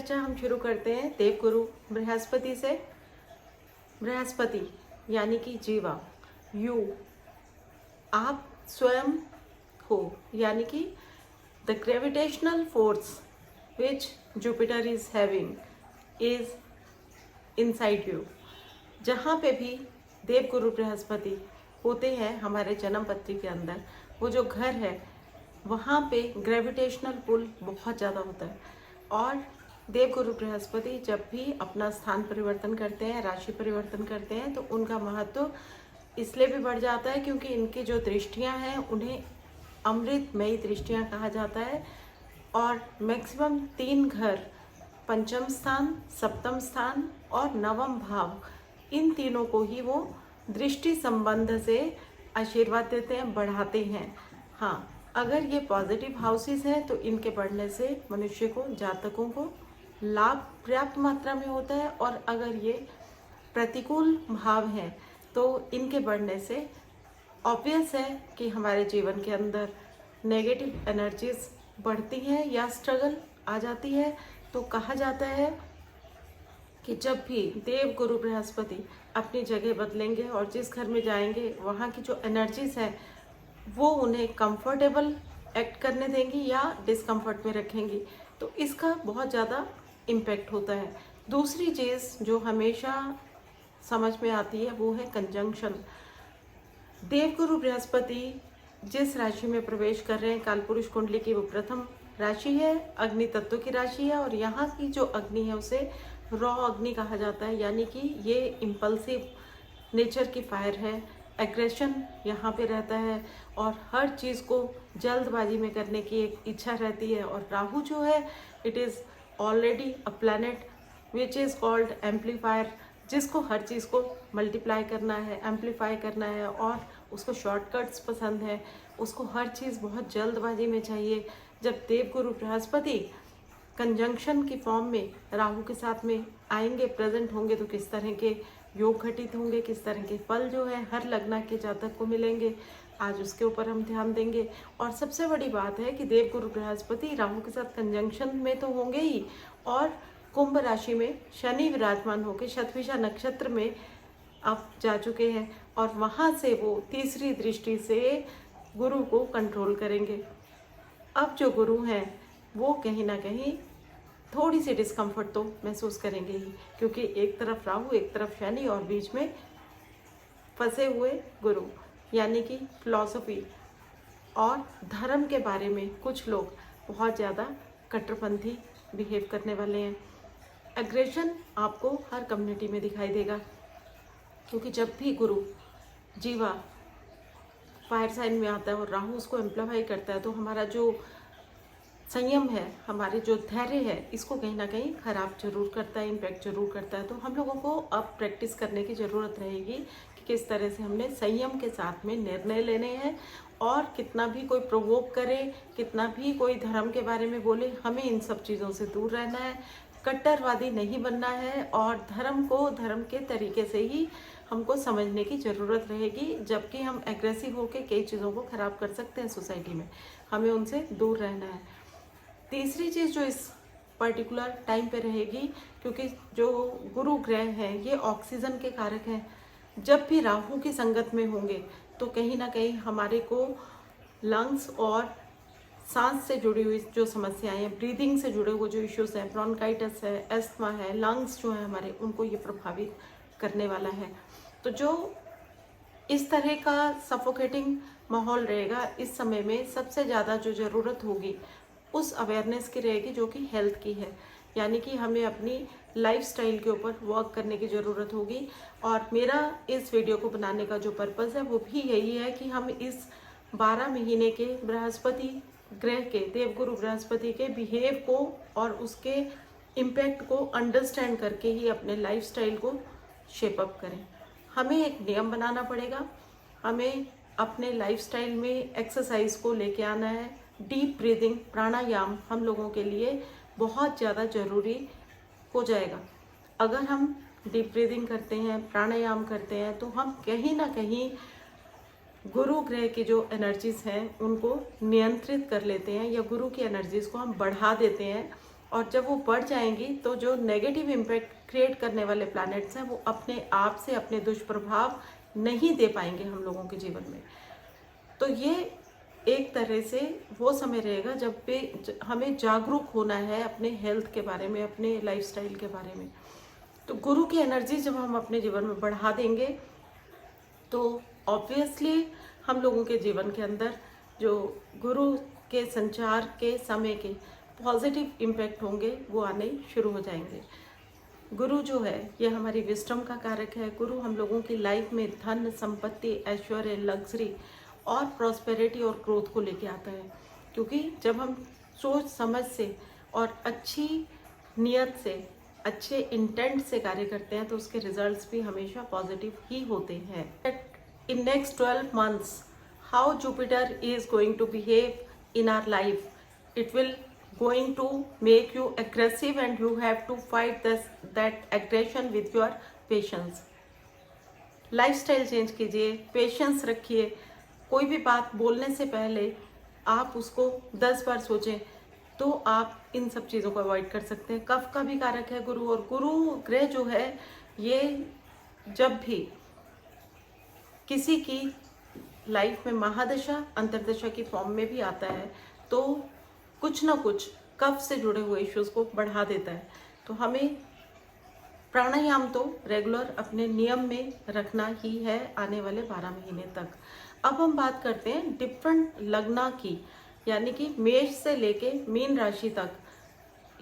चर्चा हम शुरू करते हैं देवगुरु बृहस्पति से। बृहस्पति यानी कि जीवा, यू, आप स्वयं हो, यानी कि the gravitational force which Jupiter is having is inside you. जहाँ पे भी देवगुरु बृहस्पति होते हैं हमारे जन्म पत्री के अंदर, वो जो घर है वहाँ पे ग्रेविटेशनल पुल बहुत ज़्यादा होता है। और देवगुरु बृहस्पति जब भी अपना स्थान परिवर्तन करते हैं, राशि परिवर्तन करते हैं, तो उनका महत्व इसलिए भी बढ़ जाता है क्योंकि इनकी जो दृष्टियाँ हैं उन्हें अमृतमयी दृष्टियाँ कहा जाता है। और मैक्सिमम 3 घर, पंचम स्थान, सप्तम स्थान और नवम भाव, इन तीनों को ही वो दृष्टि संबंध से आशीर्वाद देते हैं, बढ़ाते हैं। हाँ, अगर ये पॉजिटिव हाउसेस हैं तो इनके बढ़ने से मनुष्य को, जातकों को लाभ पर्याप्त मात्रा में होता है। और अगर ये प्रतिकूल भाव हैं तो इनके बढ़ने से ऑब्वियस है कि हमारे जीवन के अंदर नेगेटिव एनर्जीज बढ़ती हैं या स्ट्रगल आ जाती है। तो कहा जाता है कि जब भी देव गुरु बृहस्पति अपनी जगह बदलेंगे और जिस घर में जाएंगे वहाँ की जो एनर्जीज है वो उन्हें कंफर्टेबल एक्ट करने देंगी या डिस्कम्फर्ट में रखेंगी, तो इसका बहुत ज़्यादा इम्पैक्ट होता है। दूसरी चीज़ जो हमेशा समझ में आती है वो है कंजंक्शन। देवगुरु बृहस्पति जिस राशि में प्रवेश कर रहे हैं, कालपुरुष कुंडली की वो प्रथम राशि है, अग्नि तत्व की राशि है। और यहाँ की जो अग्नि है उसे रॉ अग्नि कहा जाता है, यानी कि ये इम्पल्सिव नेचर की फायर है। एग्रेशन यहाँ पे रहता है और हर चीज़ को जल्दबाजी में करने की एक इच्छा रहती है। और राहु जो है, it is already a planet which is called amplifier, जिसको हर चीज़ को मल्टीप्लाई करना है, एम्पलीफाई करना है और उसको शॉर्टकट्स पसंद है, उसको हर चीज़ बहुत जल्दबाजी में चाहिए। जब देवगुरु बृहस्पति कंजंक्शन की फॉर्म में राहु के साथ में आएंगे, प्रेजेंट होंगे, तो किस तरह के योग घटित होंगे, किस तरह के फल जो है हर लग्न के जातक को मिलेंगे, आज उसके ऊपर हम ध्यान देंगे। और सबसे बड़ी बात है कि देवगुरु बृहस्पति राहु के साथ कंजंक्शन में तो होंगे ही, और कुंभ राशि में शनि विराजमान होकर शतभिषा नक्षत्र में अब जा चुके हैं और वहाँ से वो तीसरी दृष्टि से गुरु को कंट्रोल करेंगे। अब जो गुरु हैं वो कहीं ना कहीं थोड़ी सी डिस्कम्फर्ट तो महसूस करेंगे ही, क्योंकि एक तरफ राहु, एक तरफ शनि और बीच में फंसे हुए गुरु, यानी कि फिलॉसफी और धर्म के बारे में कुछ लोग बहुत ज़्यादा कट्टरपंथी बिहेव करने वाले हैं। एग्रेशन आपको हर कम्युनिटी में दिखाई देगा, क्योंकि जब भी गुरु जीवा फायर साइन में आता है और राहु उसको एम्प्लीफाई करता है तो हमारा जो संयम है, हमारे जो धैर्य है, इसको कहीं ना कहीं खराब जरूर करता है, इम्पैक्ट जरूर करता है। तो हम लोगों को अब प्रैक्टिस करने की ज़रूरत रहेगी कि किस तरह से हमने संयम के साथ में निर्णय लेने हैं। और कितना भी कोई प्रोवोक करे, कितना भी कोई धर्म के बारे में बोले, हमें इन सब चीज़ों से दूर रहना है, कट्टरवादी नहीं बनना है और धर्म को धर्म के तरीके से ही हमको समझने की ज़रूरत रहेगी। जबकि हम एग्रेसिव होकर कई चीज़ों को ख़राब कर सकते हैं सोसाइटी में, हमें उनसे दूर रहना है। तीसरी चीज़ जो इस पर्टिकुलर टाइम पे रहेगी, क्योंकि जो गुरु ग्रह हैं ये ऑक्सीजन के कारक हैं, जब भी राहु की संगत में होंगे तो कहीं ना कहीं हमारे को लंग्स और सांस से जुड़ी हुई जो समस्याएं हैं, ब्रीदिंग से जुड़े हुए जो इश्यूज हैं, ब्रोंकाइटिस है, एस्थमा है, लंग्स जो है हमारे, उनको ये प्रभावित करने वाला है। तो जो इस तरह का सफोकेटिंग माहौल रहेगा, इस समय में सबसे ज़्यादा जो ज़रूरत होगी उस अवेयरनेस की रहेगी जो कि हेल्थ की है, यानी कि हमें अपनी लाइफस्टाइल के ऊपर वर्क करने की ज़रूरत होगी। और मेरा इस वीडियो को बनाने का जो पर्पज़ है वो भी यही है कि हम इस 12 महीने के बृहस्पति ग्रह के, देवगुरु बृहस्पति के बिहेव को और उसके इम्पैक्ट को अंडरस्टैंड करके ही अपने लाइफस्टाइल को शेप अप करें। हमें एक नियम बनाना पड़ेगा, हमें अपने लाइफस्टाइल में एक्सरसाइज को लेके आना है। डीप ब्रीदिंग, प्राणायाम हम लोगों के लिए बहुत ज़्यादा ज़रूरी हो जाएगा। अगर हम डीप ब्रीदिंग करते हैं, प्राणायाम करते हैं, तो हम कहीं ना कहीं गुरु ग्रह की जो एनर्जीज हैं उनको नियंत्रित कर लेते हैं, या गुरु की एनर्जीज को हम बढ़ा देते हैं। और जब वो बढ़ जाएंगी तो जो नेगेटिव इम्पैक्ट क्रिएट करने वाले प्लैनेट्स हैं वो अपने आप से अपने दुष्प्रभाव नहीं दे पाएंगे हम लोगों के जीवन में। तो ये एक तरह से वो समय रहेगा जब पे हमें जागरूक होना है अपने हेल्थ के बारे में, अपने लाइफस्टाइल के बारे में। तो गुरु की एनर्जी जब हम अपने जीवन में बढ़ा देंगे तो ऑब्वियसली हम लोगों के जीवन के अंदर जो गुरु के संचार के समय के पॉजिटिव इम्पैक्ट होंगे वो आने शुरू हो जाएंगे। गुरु जो है ये हमारी विस्डम का कारक है। गुरु हम लोगों की लाइफ में धन, संपत्ति, ऐश्वर्य, लग्जरी और प्रॉस्पेरिटी और ग्रोथ को लेके आता है, क्योंकि जब हम सोच समझ से और अच्छी नियत से, अच्छे इंटेंट से कार्य करते हैं तो उसके रिजल्ट्स भी हमेशा पॉजिटिव ही होते हैं। In next 12 months how Jupiter is going to behave in our life, it will going to make you aggressive and you have to fight that aggression with your patience. Lifestyle change कीजिए, patience रखिए। कोई भी बात बोलने से पहले आप उसको 10 बार सोचें तो आप इन सब चीज़ों को अवॉइड कर सकते हैं। कफ का भी कारक है गुरु, और गुरु ग्रह जो है ये जब भी किसी की लाइफ में महादशा, अंतर्दशा की फॉर्म में भी आता है तो कुछ ना कुछ कफ से जुड़े हुए इश्यूज को बढ़ा देता है। तो हमें प्राणायाम तो रेगुलर अपने नियम में रखना ही है आने वाले 12 महीने तक। अब हम बात करते हैं डिफरेंट लग्ना की, यानी कि मेष से लेके मीन राशि तक।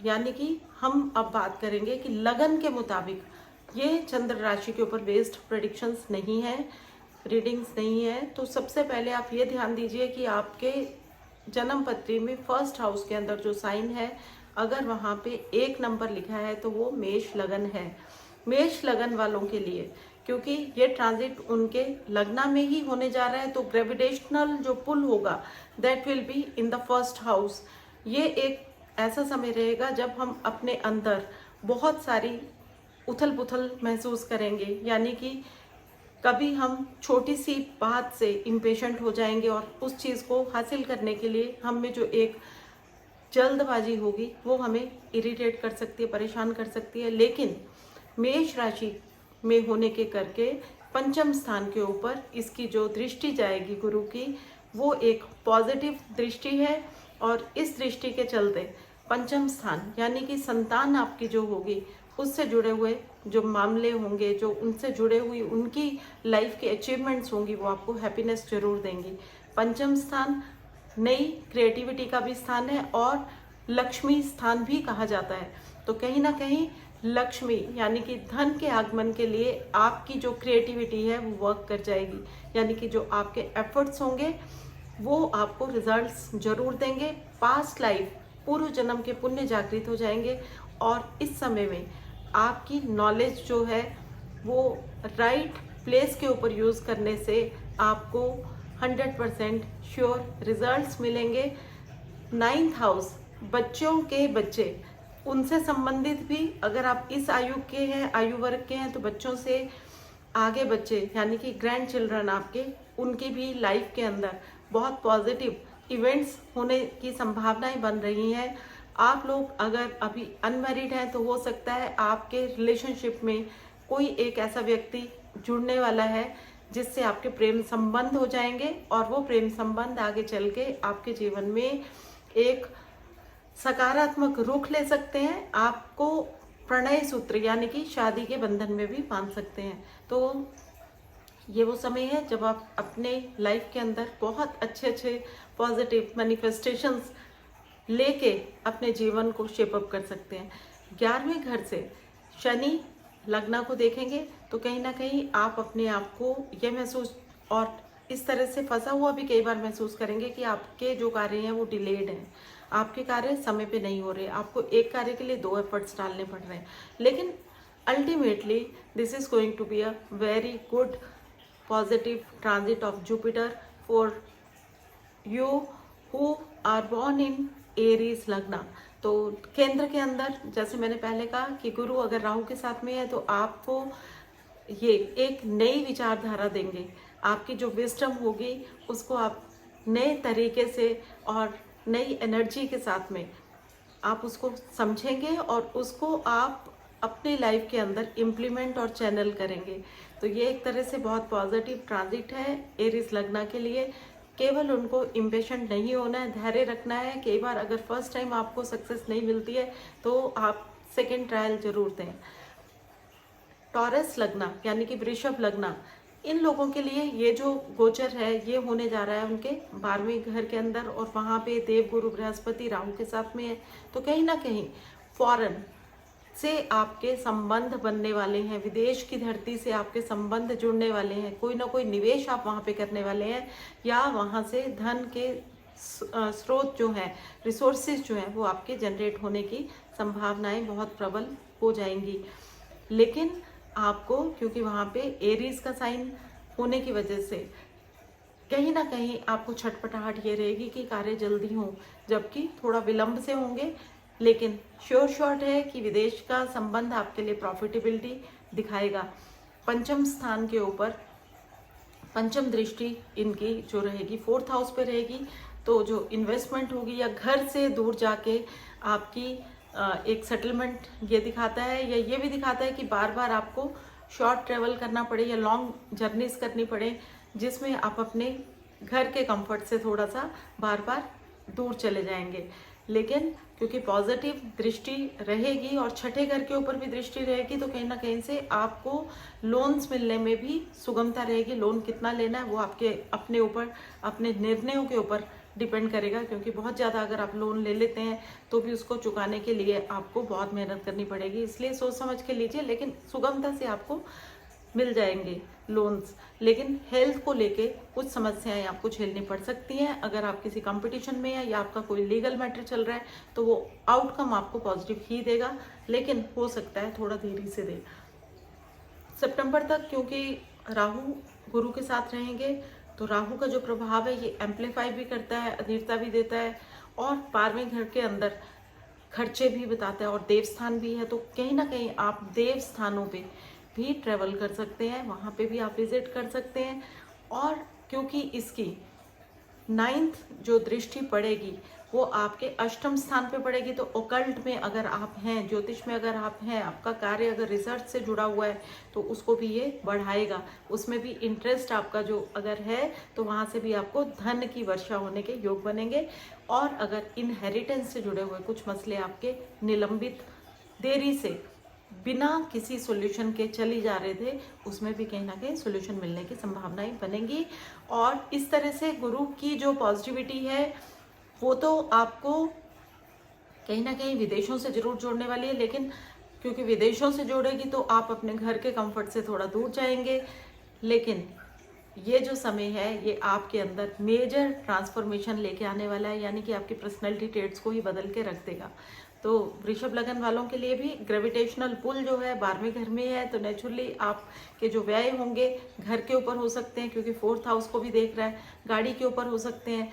यानी कि हम अब बात करेंगे कि लगन के मुताबिक, ये चंद्र राशि के ऊपर बेस्ड प्रेडिक्शंस नहीं है, रीडिंग्स नहीं है। तो सबसे पहले आप ये ध्यान दीजिए कि आपके जन्म पत्री में फर्स्ट हाउस के अंदर जो साइन है, अगर वहाँ पे 1 नंबर लिखा है तो वो मेष लगन है। मेष लगन वालों के लिए, क्योंकि ये ट्रांजिट उनके लगना में ही होने जा रहा है, तो ग्रेविटेशनल जो पुल होगा that will be in the first house. ये एक ऐसा समय रहेगा जब हम अपने अंदर बहुत सारी उथल पुथल महसूस करेंगे, यानी कि कभी हम छोटी सी बात से इम्पेशेंट हो जाएंगे और उस चीज़ को हासिल करने के लिए हम में जो एक जल्दबाजी होगी वो हमें इरिटेट कर सकती है, परेशान कर सकती है। लेकिन मेष राशि में होने के करके पंचम स्थान के ऊपर इसकी जो दृष्टि जाएगी गुरु की, वो एक पॉजिटिव दृष्टि है। और इस दृष्टि के चलते पंचम स्थान यानी कि संतान आपकी जो होगी, उससे जुड़े हुए जो मामले होंगे, जो उनसे जुड़े हुई उनकी लाइफ की अचीवमेंट्स होंगी, वो आपको हैप्पीनेस जरूर देंगी। पंचम स्थान नई क्रिएटिविटी का भी स्थान है और लक्ष्मी स्थान भी कहा जाता है। तो कहीं ना कहीं लक्ष्मी यानी कि धन के आगमन के लिए आपकी जो क्रिएटिविटी है वो वर्क कर जाएगी, यानी कि जो आपके एफर्ट्स होंगे वो आपको रिजल्ट्स जरूर देंगे। पास्ट लाइफ, पूर्व जन्म के पुण्य जागृत हो जाएंगे और इस समय में आपकी नॉलेज जो है वो राइट प्लेस के ऊपर यूज़ करने से आपको 100% श्योर रिजल्ट्स मिलेंगे। 9th हाउस, बच्चों के बच्चे, उनसे संबंधित भी अगर आप इस आयु के हैं, आयु वर्ग के हैं, तो बच्चों से आगे बच्चे यानी कि ग्रैंड चिल्ड्रन आपके, उनकी भी लाइफ के अंदर बहुत पॉजिटिव इवेंट्स होने की संभावनाएं बन रही हैं। आप लोग अगर अभी अनमैरिड हैं तो हो सकता है आपके रिलेशनशिप में कोई एक ऐसा व्यक्ति जुड़ने वाला है जिससे आपके प्रेम संबंध हो जाएंगे और वो प्रेम संबंध आगे चल के आपके जीवन में एक सकारात्मक रुख ले सकते हैं, आपको प्रणय सूत्र यानी कि शादी के बंधन में भी बांध सकते हैं। तो ये वो समय है जब आप अपने लाइफ के अंदर बहुत अच्छे अच्छे पॉजिटिव मैनिफेस्टेशंस लेके अपने जीवन को शेप अप कर सकते हैं। 11वें घर से शनि लग्न को देखेंगे तो कहीं ना कहीं आप अपने आप को ये महसूस और इस तरह से फंसा हुआ भी कई बार महसूस करेंगे कि आपके जो कार्य हैं वो डिलेड हैं, आपके कार्य समय पे नहीं हो रहे, आपको एक कार्य के लिए 2 एफर्ट्स डालने पड़ रहे हैं। लेकिन ultimately this is going to be a very good positive transit of Jupiter for you who are born in Aries लग्ना। तो केंद्र के अंदर जैसे मैंने पहले कहा कि गुरु अगर राहु के साथ में है तो आपको ये एक नई विचारधारा देंगे, आपकी जो विजडम होगी उसको आप नए तरीके से और नई एनर्जी के साथ में आप उसको समझेंगे और उसको आप अपनी लाइफ के अंदर इम्प्लीमेंट और चैनल करेंगे। तो ये एक तरह से बहुत पॉजिटिव ट्रांजिट है एरीज लग्न के लिए। केवल उनको इम्पेशेंट नहीं होना है, धैर्य रखना है। कई बार अगर फर्स्ट टाइम आपको सक्सेस नहीं मिलती है तो आप सेकेंड ट्रायल जरूर दें। टॉरस लग्न यानी कि वृषभ लग्न, इन लोगों के लिए ये जो गोचर है ये होने जा रहा है उनके 12वें घर के अंदर, और वहाँ पे देवगुरु बृहस्पति राहु के साथ में है। तो कहीं ना कहीं फॉरेन से आपके संबंध बनने वाले हैं, विदेश की धरती से आपके संबंध जुड़ने वाले हैं, कोई ना कोई निवेश आप वहाँ पे करने वाले हैं, या वहाँ से धन के स्रोत जो हैं, रिसोर्सेज जो हैं वो आपके जनरेट होने की संभावनाएं बहुत प्रबल हो जाएंगी। लेकिन आपको, क्योंकि वहाँ पे एरीज का साइन होने की वजह से कहीं ना कहीं आपको छटपटाहट ये रहेगी कि कार्य जल्दी हो, जबकि थोड़ा विलंब से होंगे। लेकिन श्योर शॉट है कि विदेश का संबंध आपके लिए प्रॉफिटेबिलिटी दिखाएगा। पंचम स्थान के ऊपर पंचम दृष्टि इनकी जो रहेगी 4th हाउस पे रहेगी, तो जो इन्वेस्टमेंट होगी या घर से दूर जाके आपकी एक सेटलमेंट ये दिखाता है, या ये भी दिखाता है कि बार बार आपको शॉर्ट ट्रेवल करना पड़े या लॉन्ग जर्नीज करनी पड़े, जिसमें आप अपने घर के कंफर्ट से थोड़ा सा बार बार दूर चले जाएंगे। लेकिन क्योंकि पॉजिटिव दृष्टि रहेगी और छठे घर के ऊपर भी दृष्टि रहेगी, तो कहीं ना कहीं से आपको लोन्स मिलने में भी सुगमता रहेगी। लोन कितना लेना है वो आपके अपने ऊपर, अपने निर्णयों के ऊपर डिपेंड करेगा, क्योंकि बहुत ज़्यादा अगर आप लोन ले लेते हैं तो भी उसको चुकाने के लिए आपको बहुत मेहनत करनी पड़ेगी। इसलिए सोच समझ के लीजिए, लेकिन सुगमता से आपको मिल जाएंगे लोन्स। लेकिन हेल्थ को लेके कुछ समस्याएं आपको झेलनी पड़ सकती हैं। अगर आप किसी कंपटीशन में हैं या आपका कोई लीगल मैटर चल रहा है तो वो आउटकम आपको पॉजिटिव ही देगा, लेकिन हो सकता है थोड़ा देरी से दे। सितंबर तक क्योंकि राहु गुरु के साथ रहेंगे, तो राहु का जो प्रभाव है ये एम्पलीफाई भी करता है, अधीरता भी देता है, और 12वें घर के अंदर खर्चे भी बताता है, और देवस्थान भी है। तो कहीं ना कहीं आप देव स्थानों पे भी ट्रेवल कर सकते हैं, वहाँ पे भी आप विजिट कर सकते हैं। और क्योंकि इसकी 9th जो दृष्टि पड़ेगी वो आपके अष्टम स्थान पे पड़ेगी, तो ओकल्ट में अगर आप हैं, ज्योतिष में अगर आप हैं, आपका कार्य अगर रिसर्च से जुड़ा हुआ है तो उसको भी ये बढ़ाएगा। उसमें भी इंटरेस्ट आपका जो अगर है तो वहाँ से भी आपको धन की वर्षा होने के योग बनेंगे। और अगर इनहेरिटेंस से जुड़े हुए कुछ मसले आपके निलंबित देरी से बिना किसी सॉल्यूशन के चली जा रहे थे, उसमें भी कहीं ना कहीं सॉल्यूशन मिलने की संभावनाएं बनेंगी। और इस तरह से गुरु की जो पॉजिटिविटी है वो तो आपको कहीं ना कहीं विदेशों से जरूर जोड़ने वाली है, लेकिन क्योंकि विदेशों से जोड़ेगी तो आप अपने घर के कंफर्ट से थोड़ा दूर जाएंगे। लेकिन ये जो समय है ये आपके अंदर मेजर ट्रांसफॉर्मेशन लेके आने वाला है, यानी कि आपकी पर्सनैलिटी ट्रेट्स को ही बदल के रख देगा। तो वृषभ लगन वालों के लिए भी ग्रेविटेशनल पुल जो है 12वें घर में है, तो नेचुरली आपके जो व्यय होंगे घर के ऊपर हो सकते हैं, क्योंकि 4th हाउस को भी देख रहा है। गाड़ी के ऊपर हो सकते हैं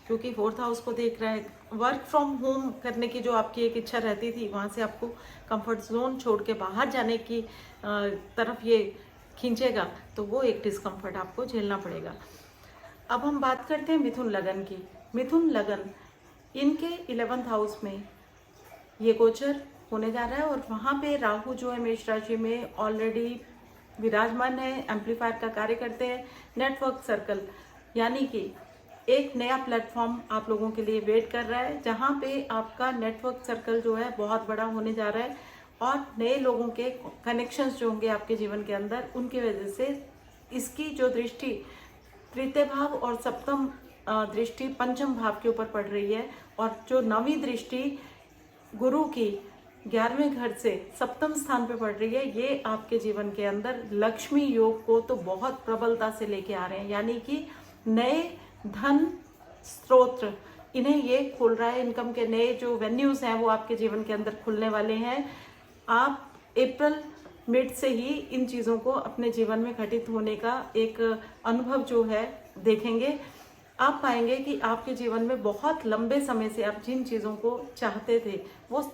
क्योंकि 4th हाउस को देख रहा है। वर्क फ्रॉम होम करने की जो आपकी एक इच्छा रहती थी, वहाँ से आपको कंफर्ट जोन छोड़ के बाहर जाने की तरफ ये खींचेगा, तो वो एक डिस्कम्फर्ट आपको झेलना पड़ेगा। अब हम बात करते हैं मिथुन लगन की। मिथुन लगन इनके 11th हाउस में ये गोचर होने जा रहा है, और वहाँ पे राहु जो है मेष राशि में ऑलरेडी विराजमान है, एम्पलीफायर का कार्य करते हैं। नेटवर्क सर्कल यानी कि एक नया प्लेटफॉर्म आप लोगों के लिए वेट कर रहा है, जहाँ पे आपका नेटवर्क सर्कल जो है बहुत बड़ा होने जा रहा है, और नए लोगों के कनेक्शंस जो होंगे आपके जीवन के अंदर, उनकी वजह से इसकी जो दृष्टि तृतीय भाव और सप्तम दृष्टि पंचम भाव के ऊपर पड़ रही है, और जो 9वीं दृष्टि गुरु की 11वें घर से सप्तम स्थान पे पड़ रही है, ये आपके जीवन के अंदर लक्ष्मी योग को तो बहुत प्रबलता से लेके आ रहे हैं। यानी कि नए धन स्रोत इन्हें ये खोल रहा है, इनकम के नए जो वेन्यूज हैं वो आपके जीवन के अंदर खुलने वाले हैं। आप अप्रैल मिड से ही इन चीज़ों को अपने जीवन में घटित होने का एक अनुभव जो है देखेंगे। आप पाएंगे कि आपके जीवन में बहुत लंबे समय से आप जिन चीज़ों को चाहते थे वो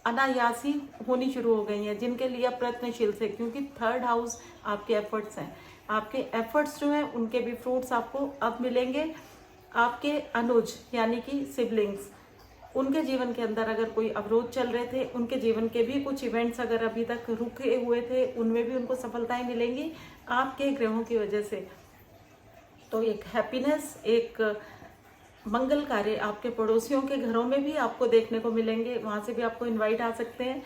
अनायासी होनी शुरू हो गई हैं, जिनके लिए आप प्रयत्नशील थे, क्योंकि 3rd हाउस आपके एफर्ट्स हैं। आपके एफर्ट्स जो हैं उनके भी फ्रूट्स आपको अब मिलेंगे। आपके अनुज यानी कि सिबलिंग्स उनके जीवन के अंदर अगर कोई अवरोध चल रहे थे, उनके जीवन के भी कुछ इवेंट्स अगर अभी तक रुके हुए थे, उनमें भी उनको सफलताएं मिलेंगी आपके ग्रहों की वजह से। तो एक हैप्पीनेस, एक मंगल कार्य आपके पड़ोसियों के घरों में भी आपको देखने को मिलेंगे, वहाँ से भी आपको इनवाइट आ सकते हैं।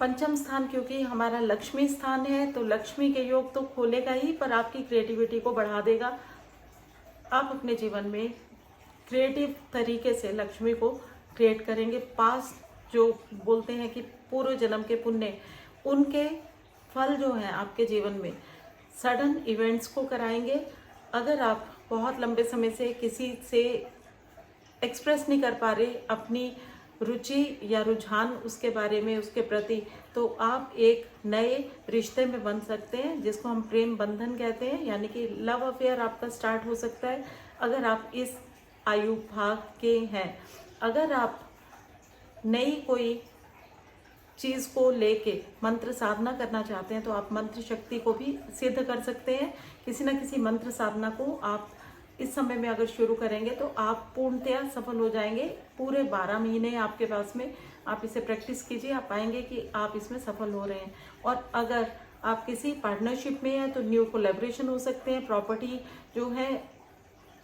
पंचम स्थान क्योंकि हमारा लक्ष्मी स्थान है, तो लक्ष्मी के योग तो खोलेगा ही, पर आपकी क्रिएटिविटी को बढ़ा देगा। आप अपने जीवन में क्रिएटिव तरीके से लक्ष्मी को क्रिएट करेंगे। पास्ट जो बोलते हैं कि पूर्व जन्म के पुण्य, उनके फल जो हैं आपके जीवन में सडन इवेंट्स को कराएंगे। अगर आप बहुत लंबे समय से किसी से एक्सप्रेस नहीं कर पा रहे अपनी रुचि या रुझान उसके बारे में, उसके प्रति, तो आप एक नए रिश्ते में बन सकते हैं, जिसको हम प्रेम बंधन कहते हैं, यानी कि लव अफेयर आपका स्टार्ट हो सकता है अगर आप इस आयु भाग के हैं। अगर आप नई कोई चीज़ को लेके मंत्र साधना करना चाहते हैं, तो आप मंत्र शक्ति को भी सिद्ध कर सकते हैं। किसी न किसी मंत्र साधना को आप इस समय में अगर शुरू करेंगे तो आप पूर्णतया सफल हो जाएंगे। पूरे 12 महीने आपके पास में, आप इसे प्रैक्टिस कीजिए, आप पाएंगे कि आप इसमें सफल हो रहे हैं। और अगर आप किसी पार्टनरशिप में हैं तो न्यू कोलैबोरेशन हो सकते हैं। प्रॉपर्टी जो है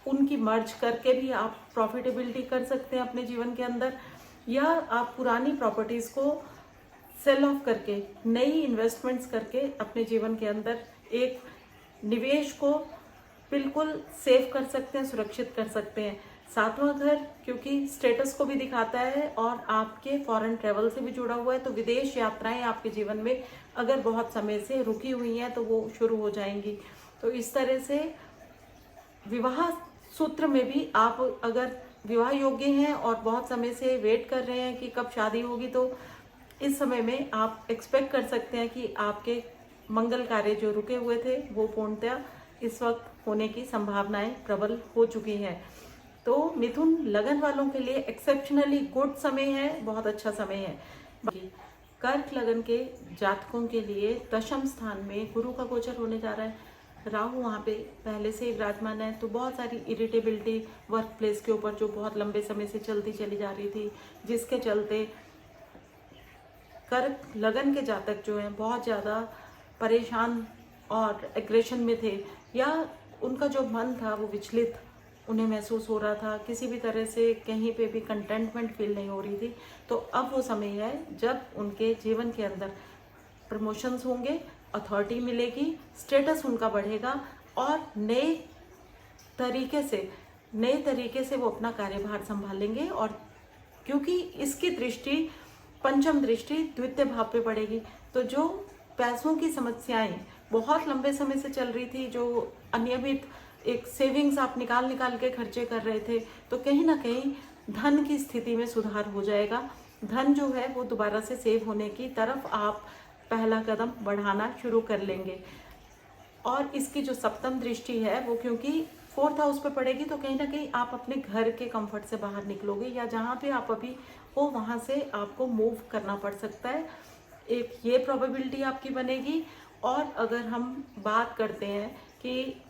उनकी मर्ज करके भी आप प्रॉफिटेबिलिटी कर सकते हैं अपने जीवन के अंदर, या आप पुरानी प्रॉपर्टीज़ को सेल ऑफ करके नई इन्वेस्टमेंट्स करके अपने जीवन के अंदर एक निवेश को बिल्कुल सेव कर सकते हैं, सुरक्षित कर सकते हैं। 7वां घर क्योंकि स्टेटस को भी दिखाता है और आपके फॉरेन ट्रेवल से भी जुड़ा हुआ है, तो विदेश यात्राएं आपके जीवन में अगर बहुत समय से रुकी हुई हैं तो वो शुरू हो जाएंगी। तो इस तरह से विवाह सूत्र में भी आप अगर विवाह योग्य हैं और बहुत समय से वेट कर रहे हैं कि कब शादी होगी, तो इस समय में आप एक्सपेक्ट कर सकते हैं कि आपके मंगल कार्य जो रुके हुए थे वो पूर्णतया इस वक्त होने की संभावनाएं प्रबल हो चुकी हैं। तो मिथुन लगन वालों के लिए एक्सेप्शनली गुड समय है, बहुत अच्छा समय है। कर्क लगन के जातकों के लिए दशम स्थान में गुरु का गोचर होने जा रहा है। राहु वहाँ पे पहले से ही विराजमान है, तो बहुत सारी इरिटेबिलिटी वर्क प्लेस के ऊपर जो बहुत लंबे समय से चलती चली जा रही थी, जिसके चलते कर्क लगन के जातक जो हैं बहुत ज़्यादा परेशान और एग्रेशन में थे, या उनका जो मन था वो विचलित उन्हें महसूस हो रहा था, किसी भी तरह से कहीं पे भी कंटेंटमेंट फील नहीं हो रही थी। तो अब वो समय है जब उनके जीवन के अंदर प्रमोशंस होंगे, अथॉरिटी मिलेगी, स्टेटस उनका बढ़ेगा और नए तरीके से वो अपना कार्यभार संभालेंगे। और क्योंकि इसकी दृष्टि पंचम दृष्टि द्वितीय भाव पे पड़ेगी, तो जो पैसों की समस्याएं बहुत लंबे समय से चल रही थी, जो अनियमित एक सेविंग्स आप निकाल के खर्चे कर रहे थे, तो कहीं ना कहीं धन की स्थिति में सुधार हो जाएगा। धन जो है वो दोबारा से सेव होने की तरफ आप पहला कदम बढ़ाना शुरू कर लेंगे। और इसकी जो सप्तम दृष्टि है वो क्योंकि 4th हाउस पे पड़ेगी, तो कहीं ना कहीं आप अपने घर के कंफर्ट से बाहर निकलोगे, या जहाँ पे आप अभी हो वहाँ से आपको मूव करना पड़ सकता है, एक ये प्रोबेबिलिटी आपकी बनेगी। और अगर हम बात करते हैं कि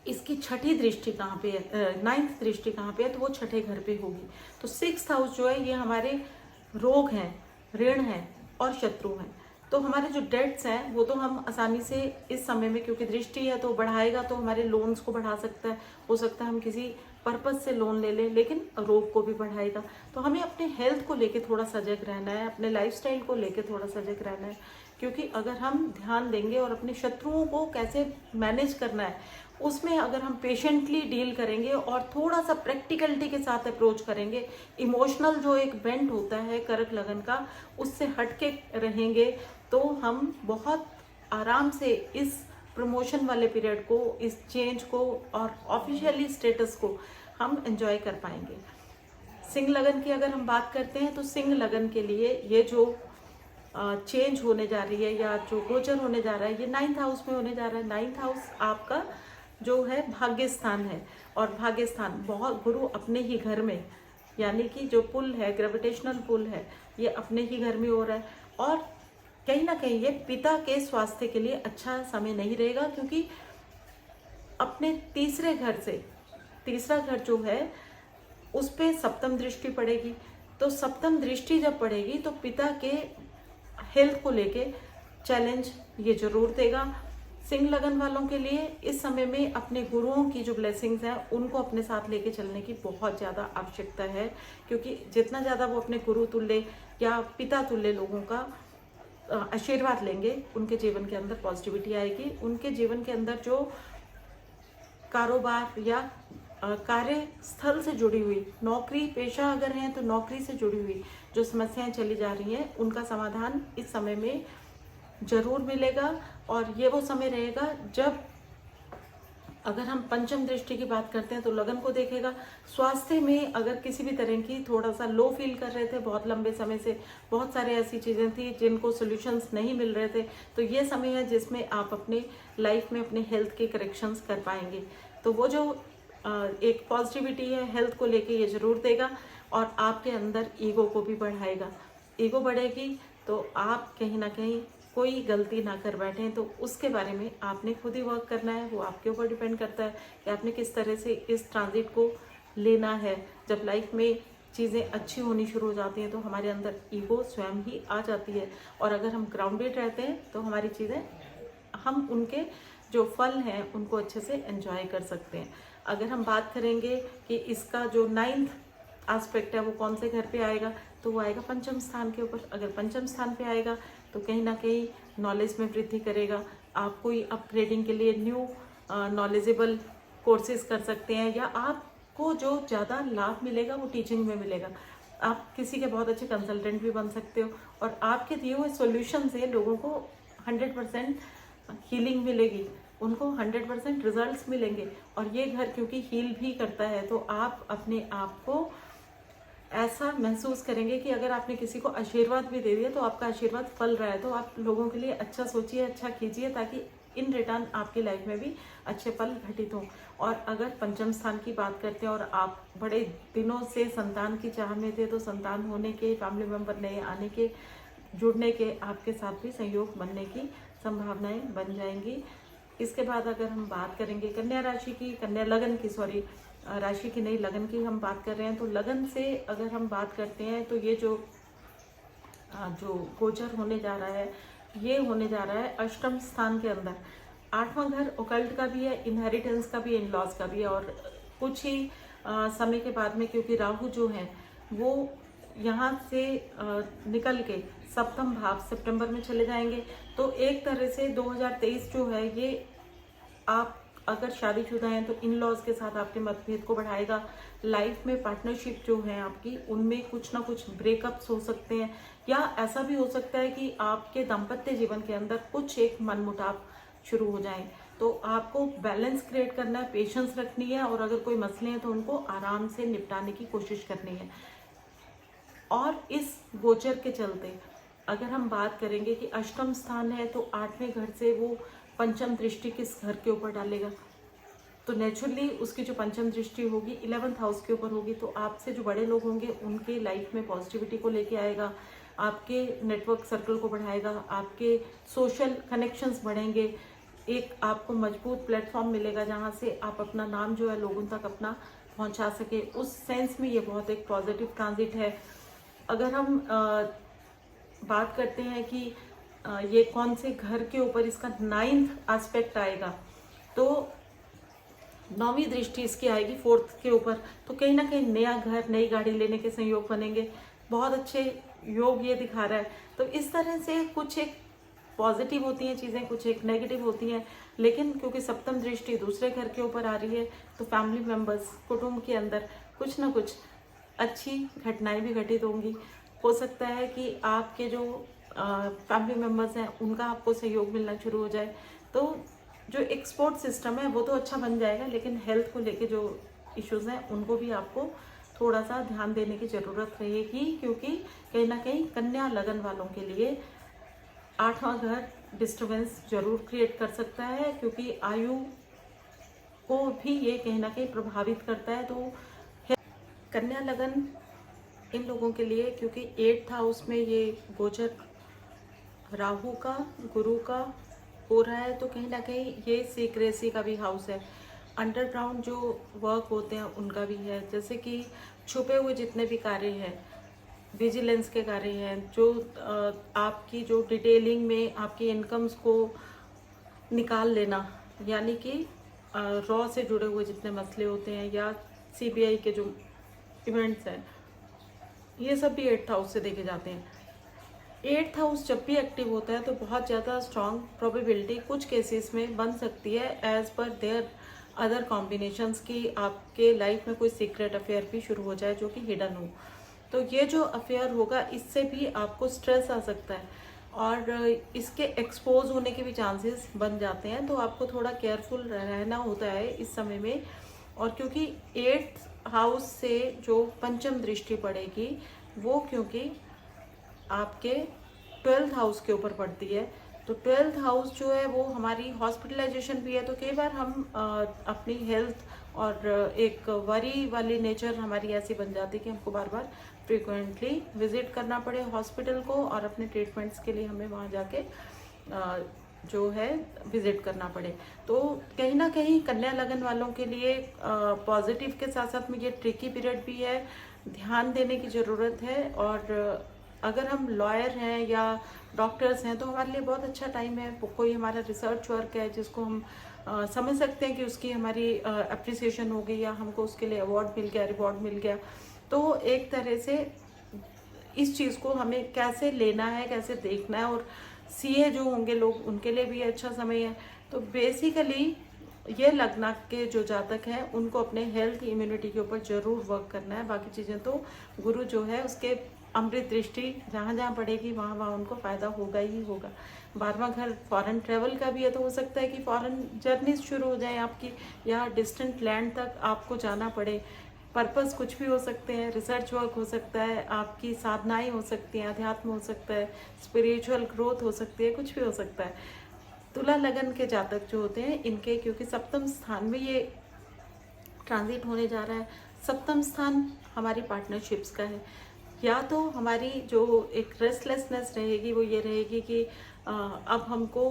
इसकी छठी दृष्टि कहाँ पे है, 9th दृष्टि कहाँ पे है, तो वो छठे घर पे होगी। तो 6th हाउस जो है ये हमारे रोग हैं, ऋण हैं और शत्रु हैं। तो हमारे जो डेट्स हैं वो तो हम आसानी से इस समय में, क्योंकि दृष्टि है तो बढ़ाएगा, तो हमारे लोन्स को बढ़ा सकता है, हो सकता है हम किसी पर्पस से लोन ले लें, लेकिन रोग को भी बढ़ाएगा। तो हमें अपने हेल्थ को लेके थोड़ा सजग रहना है, अपने लाइफस्टाइल को लेके थोड़ा सजग रहना है, क्योंकि अगर हम ध्यान देंगे और अपने शत्रुओं को कैसे मैनेज करना है उसमें अगर हम पेशेंटली डील करेंगे और थोड़ा सा प्रैक्टिकलिटी के साथ अप्रोच करेंगे, इमोशनल जो एक बेंट होता है कर्क लगन का उससे हटके रहेंगे, तो हम बहुत आराम से इस प्रमोशन वाले पीरियड को, इस चेंज को और ऑफिशियली स्टेटस को हम एंजॉय कर पाएंगे। सिंह लगन की अगर हम बात करते हैं, तो सिंह लगन के लिए ये जो चेंज होने जा रही है या जो गोचर होने जा रहा है, ये 9th हाउस में होने जा रहा है। 9th हाउस आपका जो है भाग्य स्थान है, और भाग्य स्थान बहुत गुरु अपने ही घर में, यानी कि जो पुल है, ग्रेविटेशनल पुल है, ये अपने ही घर में हो रहा है। और कहीं ना कहीं ये पिता के स्वास्थ्य के लिए अच्छा समय नहीं रहेगा, क्योंकि अपने तीसरे घर से, तीसरा घर जो है उस पे सप्तम दृष्टि पड़ेगी। तो सप्तम दृष्टि जब पड़ेगी तो पिता के हेल्थ को लेके चैलेंज ये जरूर देगा। सिंह लगन वालों के लिए इस समय में अपने गुरुओं की जो ब्लेसिंग्स हैं उनको अपने साथ लेके चलने की बहुत ज़्यादा आवश्यकता है, क्योंकि जितना ज़्यादा वो अपने गुरु तुल्य या पिता तुल्य लोगों का आशीर्वाद लेंगे, उनके जीवन के अंदर पॉजिटिविटी आएगी। उनके जीवन के अंदर जो कारोबार या कार्यस्थल से जुड़ी हुई नौकरी पेशा अगर हैं तो नौकरी से जुड़ी हुई जो समस्याएं चली जा रही हैं उनका समाधान इस समय में जरूर मिलेगा। और ये वो समय रहेगा जब अगर हम पंचम दृष्टि की बात करते हैं तो लगन को देखेगा। स्वास्थ्य में अगर किसी भी तरह की थोड़ा सा लो फील कर रहे थे, बहुत लंबे समय से बहुत सारे ऐसी चीज़ें थी जिनको सॉल्यूशंस नहीं मिल रहे थे, तो ये समय है जिसमें आप अपने लाइफ में अपने हेल्थ के करेक्शंस कर पाएंगे। तो वो जो एक पॉजिटिविटी है हेल्थ को लेके ये जरूर देगा और आपके अंदर ईगो को भी बढ़ाएगा। ईगो बढ़ेगी तो आप कहीं ना कहीं कोई गलती ना कर बैठें, तो उसके बारे में आपने खुद ही वर्क करना है। वो आपके ऊपर डिपेंड करता है कि आपने किस तरह से इस ट्रांजिट को लेना है। जब लाइफ में चीज़ें अच्छी होनी शुरू हो जाती हैं तो हमारे अंदर ईगो स्वयं ही आ जाती है, और अगर हम ग्राउंडेड रहते हैं तो हमारी चीज़ें हम उनके जो फल हैं उनको अच्छे से एंजॉय कर सकते हैं। अगर हम बात करेंगे कि इसका जो 9th एस्पेक्ट है वो कौन से घर पे आएगा, तो वो आएगा पंचम स्थान के ऊपर। अगर पंचम स्थान पे आएगा तो कहीं ना कहीं नॉलेज में वृद्धि करेगा। आप कोई अपग्रेडिंग के लिए न्यू नॉलेजेबल कोर्सेज कर सकते हैं, या आपको जो ज़्यादा लाभ मिलेगा वो टीचिंग में मिलेगा। आप किसी के बहुत अच्छे कंसल्टेंट भी बन सकते हो और आपके दिए हुए सॉल्यूशन से लोगों को 100% हीलिंग मिलेगी, उनको 100% रिजल्ट्स मिलेंगे। और ये घर क्योंकि हील भी करता है तो आप अपने आप को ऐसा महसूस करेंगे कि अगर आपने किसी को आशीर्वाद भी दे दिया तो आपका आशीर्वाद फल रहा है। तो आप लोगों के लिए अच्छा सोचिए, अच्छा कीजिए, ताकि इन रिटर्न आपकी लाइफ में भी अच्छे फल घटित हों। और अगर पंचम स्थान की बात करते हैं और आप बड़े दिनों से संतान की चाह में थे, तो संतान होने के, फैमिली मेंबर नए आने के, जुड़ने के, आपके साथ भी सहयोग बनने की संभावनाएं बन जाएंगी। इसके बाद अगर हम बात करेंगे कन्या राशि की, कन्या लगन की, सॉरी राशि की नहीं लगन की हम बात कर रहे हैं, तो लगन से अगर हम बात करते हैं तो ये जो गोचर होने जा रहा है ये होने जा रहा है अष्टम स्थान के अंदर। 8वां घर ओकल्ट का भी है, इनहेरिटेंस का भी है, इन-लॉज का भी है। और कुछ ही समय के बाद में क्योंकि राहु जो है वो यहाँ से निकल के सप्तम भाव सितंबर में चले जाएंगे, तो एक तरह से 2023 जो है ये आप अगर शादीशुदा हैं तो इन लॉज के साथ आपके मतभेद को बढ़ाएगा। लाइफ में पार्टनरशिप जो है आपकी उनमें कुछ ना कुछ ब्रेकअप्स हो सकते हैं, या ऐसा भी हो सकता है कि आपके दाम्पत्य जीवन के अंदर कुछ एक मनमुटाव शुरू हो जाए। तो आपको बैलेंस क्रिएट करना है, पेशेंस रखनी है, और अगर कोई मसले हैं तो उनको आराम से निपटाने की कोशिश करनी है। और इस गोचर के चलते अगर हम बात करेंगे कि अष्टम स्थान है तो 8वें घर से वो पंचम दृष्टि किस घर के ऊपर डालेगा, तो नेचुरली उसकी जो पंचम दृष्टि होगी 11th हाउस के ऊपर होगी। तो आपसे जो बड़े लोग होंगे उनके लाइफ में पॉजिटिविटी को लेके आएगा, आपके नेटवर्क सर्कल को बढ़ाएगा, आपके सोशल कनेक्शंस बढ़ेंगे, एक आपको मजबूत प्लेटफॉर्म मिलेगा जहाँ से आप अपना नाम जो है लोगों तक अपना पहुँचा सके। उस सेंस में ये बहुत एक पॉजिटिव ट्रांजिट है। अगर हम बात करते हैं कि ये कौन से घर के ऊपर इसका 9th एस्पेक्ट आएगा, तो 9वीं दृष्टि इसकी आएगी 4th के ऊपर। तो कहीं ना कहीं नया घर, नई गाड़ी लेने के संयोग बनेंगे, बहुत अच्छे योग ये दिखा रहा है। तो इस तरह से कुछ एक पॉजिटिव होती हैं चीज़ें, कुछ एक नेगेटिव होती हैं, लेकिन क्योंकि सप्तम दृष्टि दूसरे घर के ऊपर आ रही है तो फैमिली मेम्बर्स, कुटुंब के अंदर कुछ ना कुछ अच्छी घटनाएं भी घटित होंगी। हो सकता है कि आपके जो फैमिली मेम्बर्स हैं उनका आपको सहयोग मिलना शुरू हो जाए। तो जो एक्सपोर्ट सिस्टम है वो तो अच्छा बन जाएगा, लेकिन हेल्थ को लेके जो इश्यूज़ हैं उनको भी आपको थोड़ा सा ध्यान देने की ज़रूरत रहेगी, क्योंकि कहीं ना कहीं कन्या लगन वालों के लिए 8वां घर डिस्टर्बेंस जरूर क्रिएट कर सकता है, क्योंकि आयु को भी ये कहीं ना कहीं प्रभावित करता है। तो कन्या लगन इन लोगों के लिए क्योंकि 8th हाउस में ये गोचर राहु का, गुरु का हो रहा है, तो कहीं ना कहीं ये सीक्रेसी का भी हाउस है, अंडरग्राउंड जो वर्क होते हैं उनका भी है। जैसे कि छुपे हुए जितने भी कार्य हैं, विजिलेंस के कार्य हैं, जो आपकी जो डिटेलिंग में आपकी इनकम्स को निकाल लेना, यानी कि रॉ से जुड़े हुए जितने मसले होते हैं या सीबीआई के जो इवेंट्स हैं, ये सब भी 8th हाउस से देखे जाते हैं। 8th हाउस जब भी एक्टिव होता है तो बहुत ज़्यादा स्ट्रॉन्ग प्रोबेबिलिटी कुछ केसेस में बन सकती है as per there other combinations की आपके लाइफ में कोई सीक्रेट अफेयर भी शुरू हो जाए जो कि हिडन हो। तो ये जो अफेयर होगा इससे भी आपको स्ट्रेस आ सकता है और इसके एक्सपोज होने के भी चांसेस बन जाते हैं, तो आपको थोड़ा केयरफुल रहना होता है इस समय में। और क्योंकि 8th हाउस से जो पंचम दृष्टि पड़ेगी वो क्योंकि आपके 12th हाउस के ऊपर पड़ती है, तो 12th हाउस जो है वो हमारी हॉस्पिटलाइजेशन भी है। तो कई बार हम अपनी हेल्थ और एक वरी वाली नेचर हमारी ऐसी बन जाती है कि हमको बार बार फ्रिक्वेंटली विजिट करना पड़े हॉस्पिटल को और अपने ट्रीटमेंट्स के लिए हमें वहाँ जाके जो है विजिट करना पड़े। तो कहीं ना कहीं कन्या लगन वालों के लिए पॉजिटिव के साथ साथ में ये ट्रिकी पीरियड भी है, ध्यान देने की ज़रूरत है। और अगर हम लॉयर हैं या डॉक्टर्स हैं तो हमारे लिए बहुत अच्छा टाइम है। कोई हमारा रिसर्च वर्क है जिसको हम समझ सकते हैं कि उसकी हमारी अप्रिसिएशन हो गई या हमको उसके लिए अवार्ड मिल गया, रिवॉर्ड मिल गया, तो एक तरह से इस चीज़ को हमें कैसे लेना है, कैसे देखना है। और सीए जो होंगे लोग उनके लिए भी अच्छा समय है। तो बेसिकली ये लग्न के जो जातक हैं उनको अपने हेल्थ इम्यूनिटी के ऊपर ज़रूर वर्क करना है। बाकी चीज़ें तो गुरु जो है उसके अमृत दृष्टि जहाँ जहाँ पड़ेगी वहाँ वहाँ उनको फ़ायदा होगा ही होगा। 12वां घर फॉरेन ट्रेवल का भी है, तो हो सकता है कि फॉरेन जर्नीज शुरू हो जाए आपकी, या डिस्टेंट लैंड तक आपको जाना पड़े। पर्पस कुछ भी हो सकते हैं, रिसर्च वर्क हो सकता है, आपकी साधनाएं हो सकती हैं, अध्यात्म हो सकता है, स्पिरिचुअल ग्रोथ हो सकती है, कुछ भी हो सकता है। तुला लगन के जातक जो होते हैं इनके क्योंकि सप्तम स्थान में ये ट्रांजिट होने जा रहा है। सप्तम स्थान हमारी पार्टनरशिप्स का है। या तो हमारी जो एक रेस्टलेसनेस रहेगी वो ये रहेगी कि अब हमको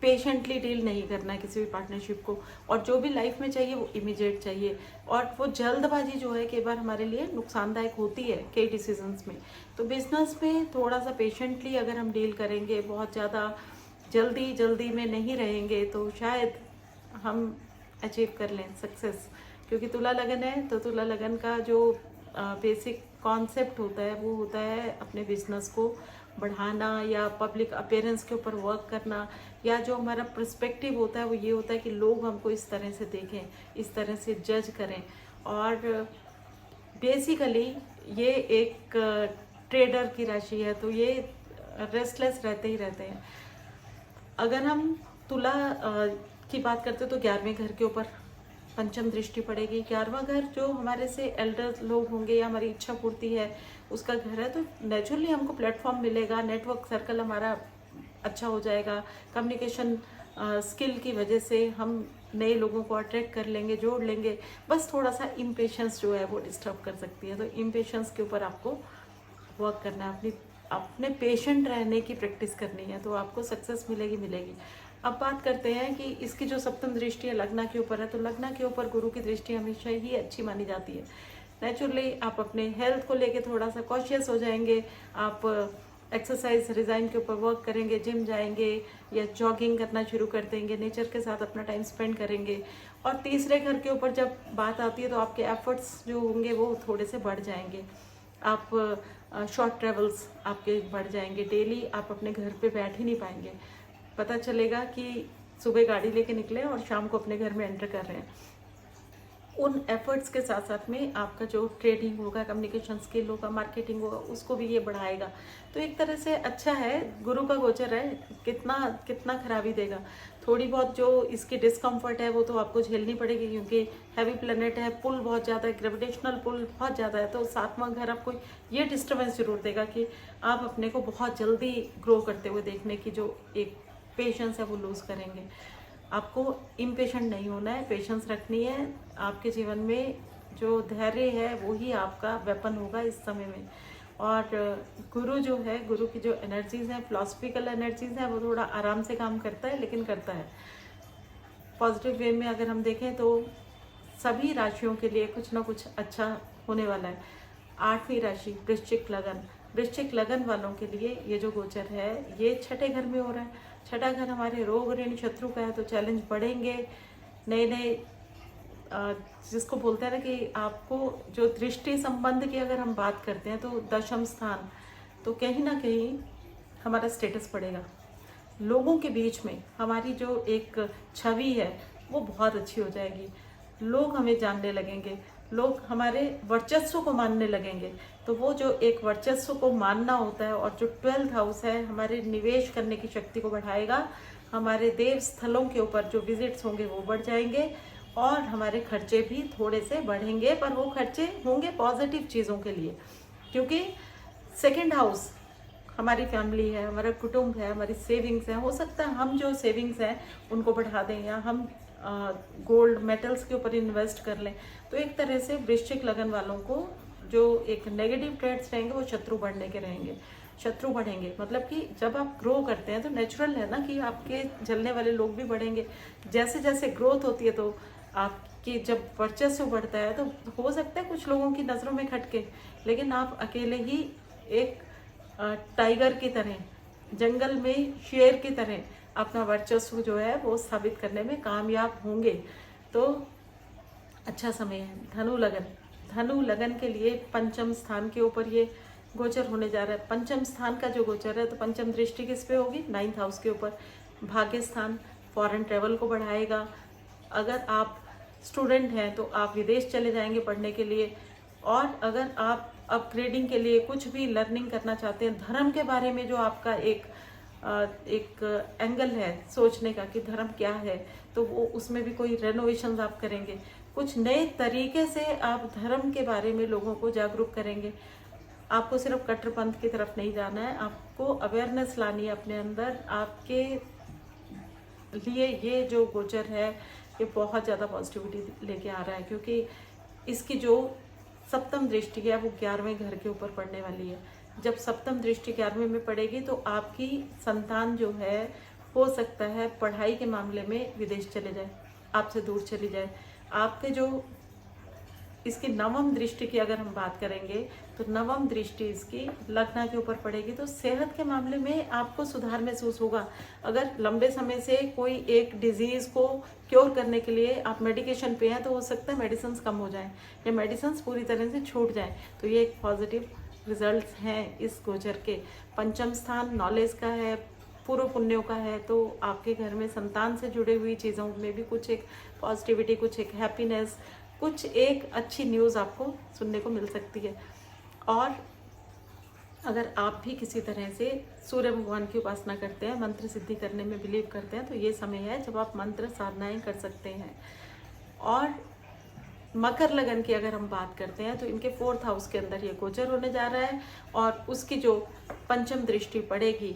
पेशेंटली डील नहीं करना है किसी भी पार्टनरशिप को, और जो भी लाइफ में चाहिए वो इमीडिएट चाहिए। और वो जल्दबाजी जो है कई बार हमारे लिए नुकसानदायक होती है कई डिसीजंस में। तो बिजनेस में थोड़ा सा पेशेंटली अगर हम डील करेंगे, बहुत ज़्यादा जल्दी में नहीं रहेंगे, तो शायद हम अचीव कर लें सक्सेस। क्योंकि तुला लगन है तो तुला लगन का जो बेसिक कॉन्सेप्ट होता है वो होता है अपने बिजनेस को बढ़ाना या पब्लिक अपीयरेंस के ऊपर वर्क करना, या जो हमारा पर्सपेक्टिव होता है वो ये होता है कि लोग हमको इस तरह से देखें, इस तरह से जज करें। और बेसिकली ये एक ट्रेडर की राशि है, तो ये रेस्टलेस रहते ही रहते हैं। अगर हम तुला की बात करते तो 11वें घर के ऊपर पंचम दृष्टि पड़ेगी। 11वां घर जो हमारे से एल्डर लोग होंगे या हमारी इच्छा पूर्ति है उसका घर है, तो नेचुरली हमको प्लेटफॉर्म मिलेगा, नेटवर्क सर्कल हमारा अच्छा हो जाएगा। कम्युनिकेशन स्किल की वजह से हम नए लोगों को अट्रैक्ट कर लेंगे, जोड़ लेंगे। बस थोड़ा सा इम्पेशंस जो है वो डिस्टर्ब कर सकती है, तो इम्पेशंस के ऊपर आपको वर्क करना है, अपने पेशेंट रहने की प्रैक्टिस करनी है, तो आपको सक्सेस मिलेगी। अब बात करते हैं कि इसकी जो सप्तम दृष्टि है लग्न के ऊपर है, तो लग्न के ऊपर गुरु की दृष्टि हमेशा ही अच्छी मानी जाती है। नेचुरली आप अपने हेल्थ को लेके थोड़ा सा कॉशियस हो जाएंगे, आप एक्सरसाइज रिजाइन के ऊपर वर्क करेंगे, जिम जाएंगे या जॉगिंग करना शुरू कर देंगे, नेचर के साथ अपना टाइम स्पेंड करेंगे। और तीसरे घर के ऊपर जब बात आती है तो आपके एफर्ट्स जो होंगे वो थोड़े से बढ़ जाएंगे। आप शॉर्ट ट्रेवल्स आपके बढ़ जाएंगे, डेली आप अपने घर पे बैठ ही नहीं पाएंगे। पता चलेगा कि सुबह गाड़ी लेके निकले और शाम को अपने घर में एंटर कर रहे हैं। उन एफर्ट्स के साथ साथ में आपका जो ट्रेडिंग होगा, कम्युनिकेशन स्किल होगा, मार्केटिंग होगा, उसको भी ये बढ़ाएगा। तो एक तरह से अच्छा है, गुरु का गोचर है, कितना खराबी देगा। थोड़ी बहुत जो इसकी डिस्कम्फर्ट है वो तो आपको झेलनी पड़ेगी, क्योंकि हैवी प्लेनेट है, पुल बहुत ज़्यादा है, ग्रेविटेशनल पुल बहुत ज़्यादा है। तो 7वां घर आपको ये डिस्टर्बेंस जरूर देगा कि आप अपने को बहुत जल्दी ग्रो करते हुए देखने की जो एक पेशेंस है वो लूज़ करेंगे। आपको इम्पेशेंट नहीं होना है, पेशेंस रखनी है। आपके जीवन में जो धैर्य है वो ही आपका वेपन होगा इस समय में। और गुरु जो है, गुरु की जो एनर्जीज़ हैं, फिलॉसफिकल एनर्जीज़ हैं, वो थोड़ा आराम से काम करता है, लेकिन करता है। पॉजिटिव वे में अगर हम देखें तो सभी राशियों के लिए कुछ ना कुछ अच्छा होने वाला है। 8वीं राशि वृश्चिक लगन। वृश्चिक लगन वालों के लिए ये जो गोचर है ये छठे घर में हो रहा है। छठा घर हमारे रोग ऋण शत्रु का है, तो चैलेंज बढ़ेंगे। नए नए जिसको बोलते हैं ना कि आपको जो दृष्टि संबंध की अगर हम बात करते हैं तो दशम स्थान, तो कहीं ना कहीं हमारा स्टेटस बढ़ेगा। लोगों के बीच में हमारी जो एक छवि है वो बहुत अच्छी हो जाएगी। लोग हमें जानने लगेंगे, लोग हमारे वर्चस्व को मानने लगेंगे। तो वो जो एक वर्चस्व को मानना होता है, और जो 12th हाउस है हमारे निवेश करने की शक्ति को बढ़ाएगा। हमारे देव स्थलों के ऊपर जो विजिट्स होंगे वो बढ़ जाएंगे, और हमारे खर्चे भी थोड़े से बढ़ेंगे, पर वो खर्चे होंगे पॉजिटिव चीज़ों के लिए। क्योंकि सेकंड हाउस हमारी फैमिली है, हमारा कुटुंब है, हमारी सेविंग्स है। हो सकता है हम जो सेविंग्स हैं उनको बढ़ा दें, या हम गोल्ड मेटल्स के ऊपर इन्वेस्ट कर लें। तो एक तरह से वृश्चिक लगन वालों को जो एक नेगेटिव ट्रेड्स रहेंगे वो शत्रु बढ़ने के रहेंगे, शत्रु बढ़ेंगे। मतलब कि जब आप ग्रो करते हैं तो नेचुरल है ना कि आपके जलने वाले लोग भी बढ़ेंगे। जैसे जैसे ग्रोथ होती है तो आपकी जब वर्चस्व बढ़ता है तो हो सकता है कुछ लोगों की नज़रों में खटके, लेकिन आप अकेले ही एक टाइगर की तरह, जंगल में शेर की तरह अपना वर्चस्व जो है वो साबित करने में कामयाब होंगे। तो अच्छा समय है। धनु लगन, धनु लगन के लिए पंचम स्थान के ऊपर ये गोचर होने जा रहा है। पंचम स्थान का जो गोचर है तो पंचम दृष्टि किस पे होगी? 9th हाउस के ऊपर। भाग्य स्थान, फॉरेन ट्रेवल को बढ़ाएगा। अगर आप स्टूडेंट हैं तो आप विदेश चले जाएंगे पढ़ने के लिए, और अगर आप अपग्रेडिंग के लिए कुछ भी लर्निंग करना चाहते हैं, धर्म के बारे में जो आपका एक एंगल है सोचने का कि धर्म क्या है, तो वो उसमें भी कोई रेनोवेशन आप करेंगे। कुछ नए तरीके से आप धर्म के बारे में लोगों को जागरूक करेंगे। आपको सिर्फ कट्टरपंथ की तरफ नहीं जाना है, आपको अवेयरनेस लानी है अपने अंदर। आपके लिए ये जो गोचर है ये बहुत ज़्यादा पॉजिटिविटी लेके आ रहा है, क्योंकि इसकी जो सप्तम दृष्टि है वो 11वें घर के ऊपर पड़ने वाली है। जब सप्तम दृष्टि 11वें में पड़ेगी तो आपकी संतान जो है हो सकता है पढ़ाई के मामले में विदेश चले जाए, आपसे दूर चली जाए। आपके जो इसकी नवम दृष्टि की अगर हम बात करेंगे तो नवम दृष्टि इसकी लग्न के ऊपर पड़ेगी, तो सेहत के मामले में आपको सुधार महसूस होगा। अगर लंबे समय से कोई एक डिजीज को क्योर करने के लिए आप मेडिकेशन पे हैं तो हो सकता है मेडिसिन कम हो जाएं या मेडिसिन पूरी तरह से छूट जाएं। तो ये एक पॉजिटिव रिजल्ट्स हैं इस गोचर के। पंचम स्थान नॉलेज का है, पूर्व पुण्यों का है, तो आपके घर में संतान से जुड़े हुई चीज़ों में भी कुछ एक पॉजिटिविटी, कुछ एक हैप्पीनेस, कुछ एक अच्छी न्यूज़ आपको सुनने को मिल सकती है। और अगर आप भी किसी तरह से सूर्य भगवान की उपासना करते हैं, मंत्र सिद्धि करने में बिलीव करते हैं, तो ये समय है जब आप मंत्र साधनाएं कर सकते हैं। और मकर लगन की अगर हम बात करते हैं तो इनके 4th हाउस के अंदर ये गोचर होने जा रहा है, और उसकी जो पंचम दृष्टि पड़ेगी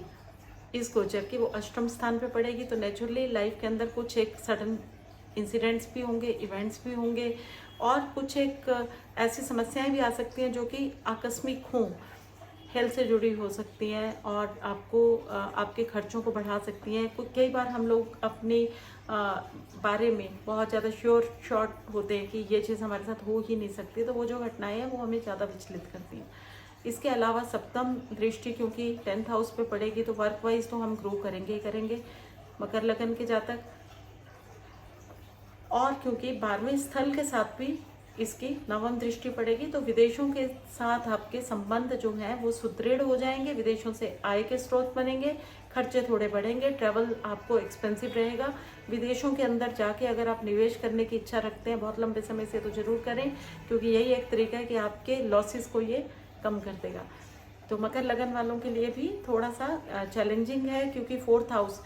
इस गोचर की वो अष्टम स्थान पे पड़ेगी। तो नेचुरली लाइफ के अंदर कुछ एक सडन इंसिडेंट्स भी होंगे, इवेंट्स भी होंगे, और कुछ एक ऐसी समस्याएं भी आ सकती हैं जो कि आकस्मिक हों, हेल्थ से जुड़ी हो सकती हैं, और आपको आपके खर्चों को बढ़ा सकती हैं। कई बार हम लोग अपनी बारे में बहुत ज़्यादा शॉर्ट होते हैं कि ये चीज़ हमारे साथ हो ही नहीं सकती, तो वो जो घटनाएं हैं वो हमें ज़्यादा विचलित करती हैं। इसके अलावा सप्तम दृष्टि क्योंकि 10th हाउस पे पड़ेगी तो वर्क वाइज तो हम ग्रो करेंगे ही करेंगे मकर लगन के जातक, और क्योंकि 12वें स्थल के साथ भी इसकी नवम दृष्टि पड़ेगी तो विदेशों के साथ आपके संबंध जो हैं वो सुदृढ़ हो जाएंगे, विदेशों से आय के स्रोत बनेंगे, खर्चे थोड़े बढ़ेंगे, ट्रैवल आपको एक्सपेंसिव रहेगा। विदेशों के अंदर जाके अगर आप निवेश करने की इच्छा रखते हैं बहुत लंबे समय से तो ज़रूर करें, क्योंकि यही एक तरीका है कि आपके लॉसेस को ये कम कर देगा। तो मकर लगन वालों के लिए भी थोड़ा सा चैलेंजिंग है, क्योंकि 4th हाउस